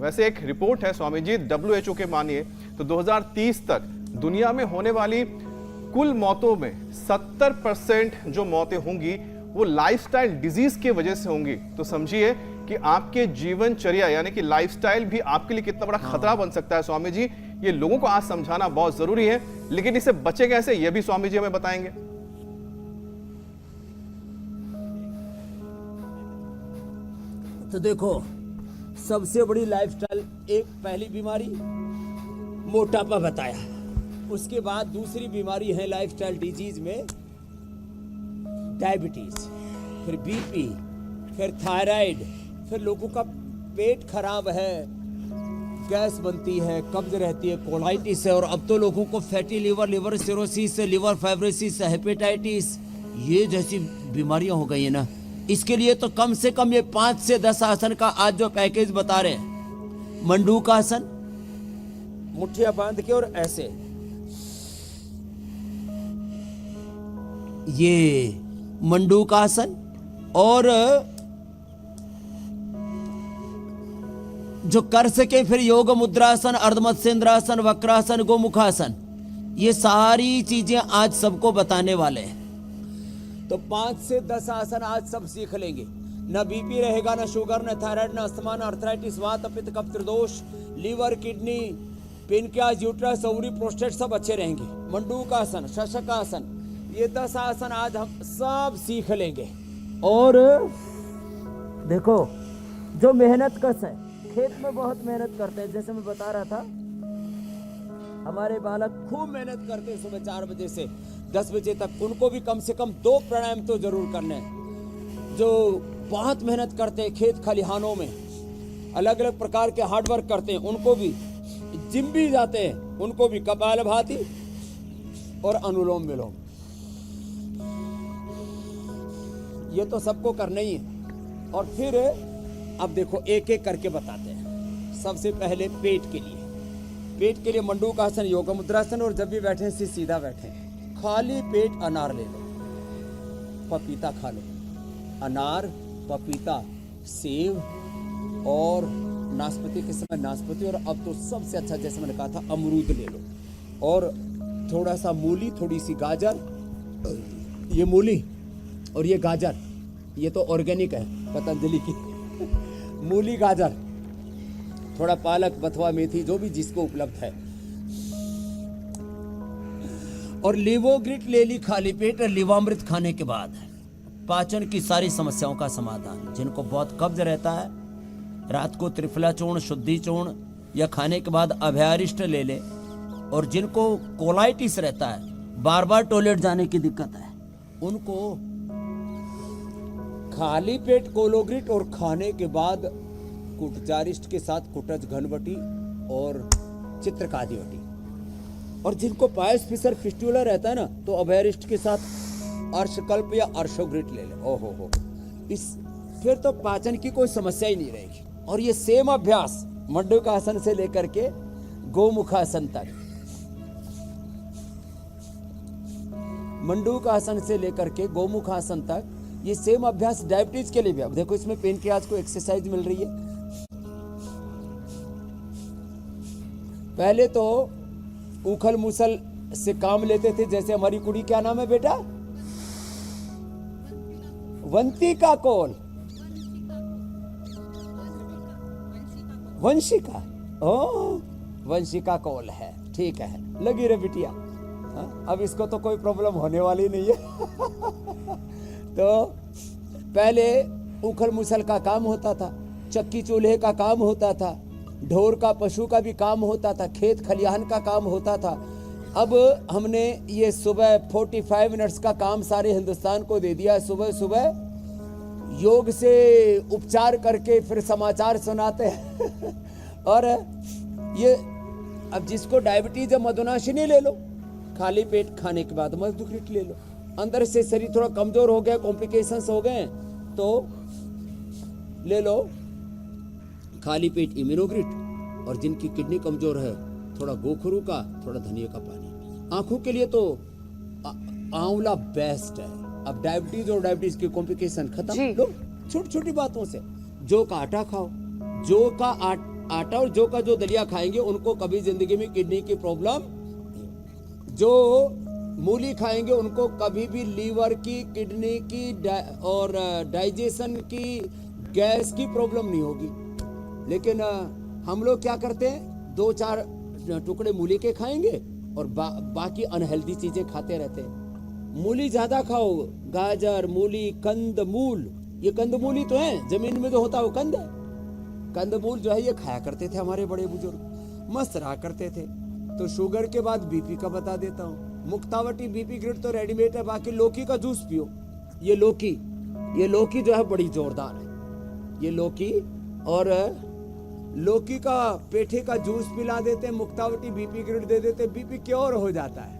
वैसे एक रिपोर्ट है स्वामी जी, WHO के मानिए तो 2030 तक दुनिया में होने वाली कुल मौतों में 70% जो मौतें होंगी वो लाइफस्टाइल डिजीज की वजह से होंगी। तो समझिए कि आपके जीवनचर्या यानी कि लाइफस्टाइल भी आपके लिए कितना बड़ा खतरा बन सकता है। स्वामी जी, ये लोगों को आज समझाना बहुत जरूरी है, लेकिन इससे बचे कैसे, ये भी स्वामी जी हमें बताएंगे। तो देखो, सबसे बड़ी लाइफस्टाइल, एक पहली बीमारी मोटापा बताया, उसके बाद दूसरी बीमारी है लाइफस्टाइल डिजीज में डायबिटीज, फिर बीपी, फिर थायराइड, फिर लोगों का पेट खराब है, गैस बनती है, कब्ज रहती है, कोलाइटिस है, और अब तो लोगों को fatty liver, liver cirrhosis, liver fibrosis, hepatitis, ये जैसी बीमारियां हो गई है ना। इसके लिए तो कम से कम ये 5 से 10 आसन का आज जो पैकेज बता रहे हैं, मंडूक आसन, मुट्ठियां बांध के और ऐसे, ये मंडूक आसन, और जो कर सके फिर योग मुद्रासन, अर्धमत्स्येंद्रासन, वक्रासन, गोमुखासन, ये सारी चीजें आज सबको बताने वाले हैं। तो 5 से 10 आसन आज सब सीख लेंगे। न बीपी रहेगा, न शुगर, न थायराइड, न अस्थमा, न अर्थराइटिस, वात, पित्त, कफ, त्रिदोष, liver, kidney, pancreas, uterus, ovary, prostate सब अच्छे रहेंगे। मंडूक आसन, शशक आसन, ये 10 आसन आज हम सब सीख लेंगे। और देखो, जो मेहनत कश है, खेत में बहुत मेहनत करते हैं, जैसे मैं बता रहा था, हमारे बालक खूब मेहनत करते हैं सुबह 4 बजे से 10 बजे तक, उनको भी कम से कम 2 प्राणायाम तो जरूर करने हैं। जो बहुत मेहनत करते हैं खेत खलिहानों में, अलग अलग प्रकार के हार्ड वर्क करते हैं, उनको भी, जिम भी जाते हैं, उनको भी कपालभाति और अनुलोम विलोम, ये तो सबको करना ही है। और फिर अब देखो एक एक करके बताते हैं। सबसे पहले पेट के लिए मंडूक आसन, योग मुद्रासन, और जब भी बैठे सीधा बैठे, खाली पेट अनार ले लो, पपीता खा लो, अनार, पपीता, सेब और नाशपाती के समय नाशपाती, और अब तो सबसे अच्छा जैसे मैंने कहा था अमरूद ले लो, और थोड़ा सा मूली, थोड़ी सी गाजर, ये मूली और ये गाजर, ये तो ऑर्गेनिक है पतंजलि की मूली, गाजर, थोड़ा पालक, बथुआ, मेथी, जो भी जिसको उपलब्ध है, और लीवोग्रिट ले ली खाली पेट। लीवामृत खाने के बाद पाचन की सारी समस्याओं का समाधान। जिनको बहुत कब्ज रहता है, रात को त्रिफला चूर्ण, शुद्धि चूर्ण, या खाने के बाद अभयारिष्ट ले ले। और जिनको कोलाइटिस रहता है, बार बार टॉयलेट जाने की दिक्कत है, उनको खाली पेट कोलोग्रिट और खाने के बाद कुटजारिष्ट के साथ कुटज घनवटी और चित्रकादिवटी। और जिनको पायस फिसर फिस्टुला रहता है ना, तो अभयरिष्ट के साथ अर्शकल्प या अर्शोग्रिट ले ले। ओहो हो, इस फिर तो पाचन की कोई समस्या ही नहीं रहेगी। और ये सेम अभ्यास मंडूक आसन से लेकर के गोमुखासन तक, मंडूक आसन से लेकर के गोमुखासन तक, ये सेम अभ्यास डायबिटीज के लिए भी। अब देखो, इसमें पेनक्रियाज को एक्सरसाइज मिल रही है। पहले तो उखल मुसल से काम लेते थे, जैसे हमारी कुड़ी, क्या नाम है बेटा? वंतिका कौल, वंशिका, ओ वंशिका कौल है, ठीक है, लगी रे बिटिया। अब इसको तो कोई प्रॉब्लम होने वाली नहीं है तो पहले उखल मुसल का काम होता था, चक्की चूल्हे का काम होता था, ढोर का, पशु का भी काम होता था, खेत खलिहान का काम होता था। अब हमने ये सुबह 45 मिनट्स का काम सारे हिंदुस्तान को दे दिया। सुबह सुबह योग से उपचार करके फिर समाचार सुनाते हैं और ये अब जिसको डायबिटीज है, मधुनाशिनी ले लो, खाली पेट खाने के बाद मधुग्रिट ले लो। अंदर से शरीर थोड़ा कमजोर हो गया, कॉम्प्लिकेशंस हो गए, तो ले लो खाली पेट इम्यूनोग्रिट। और जिनकी किडनी कमजोर है, थोड़ा गोखरू का, थोड़ा धनिया का पानी। आंखों के लिए तो आंवला बेस्ट है। अब डायबिटीज और डायबिटीज की कॉम्प्लिकेशन खत्म। लो छोटी छोटी बातों से, जौ का आटा खाओ, जौ का आटा और जौ का जो दलिया खाएंगे उनको कभी जिंदगी में किडनी की प्रॉब्लम, जो मूली खाएंगे उनको कभी भी लीवर की, किडनी की और डाइजेशन की, गैस की प्रॉब्लम नहीं होगी। लेकिन हम लोग क्या करते हैं, 2-4 टुकड़े मूली के खाएंगे और बाकी अनहेल्दी चीजें खाते रहते हैं। मूली ज्यादा खाओ, गाजर, मूली, कंदमूल, ये कंदमूल ही तो है, जमीन में जो होता है वो कंद है। कंदमूल जो है ये खाया करते थे हमारे बड़े बुजुर्ग, मस्त रहा करते थे। तो शुगर के बाद बीपी का बता देता हूँ। मुक्तावटी बीपी ग्रिड तो रेडीमेड है, बाकी लौकी का जूस पियो। ये लौकी जो है बड़ी जोरदार है, ये लौकी, और लौकी का पेठे का जूस पिला देते, मुक्तावटी बीपी ग्रिड दे देते, बीपी क्योर हो जाता है।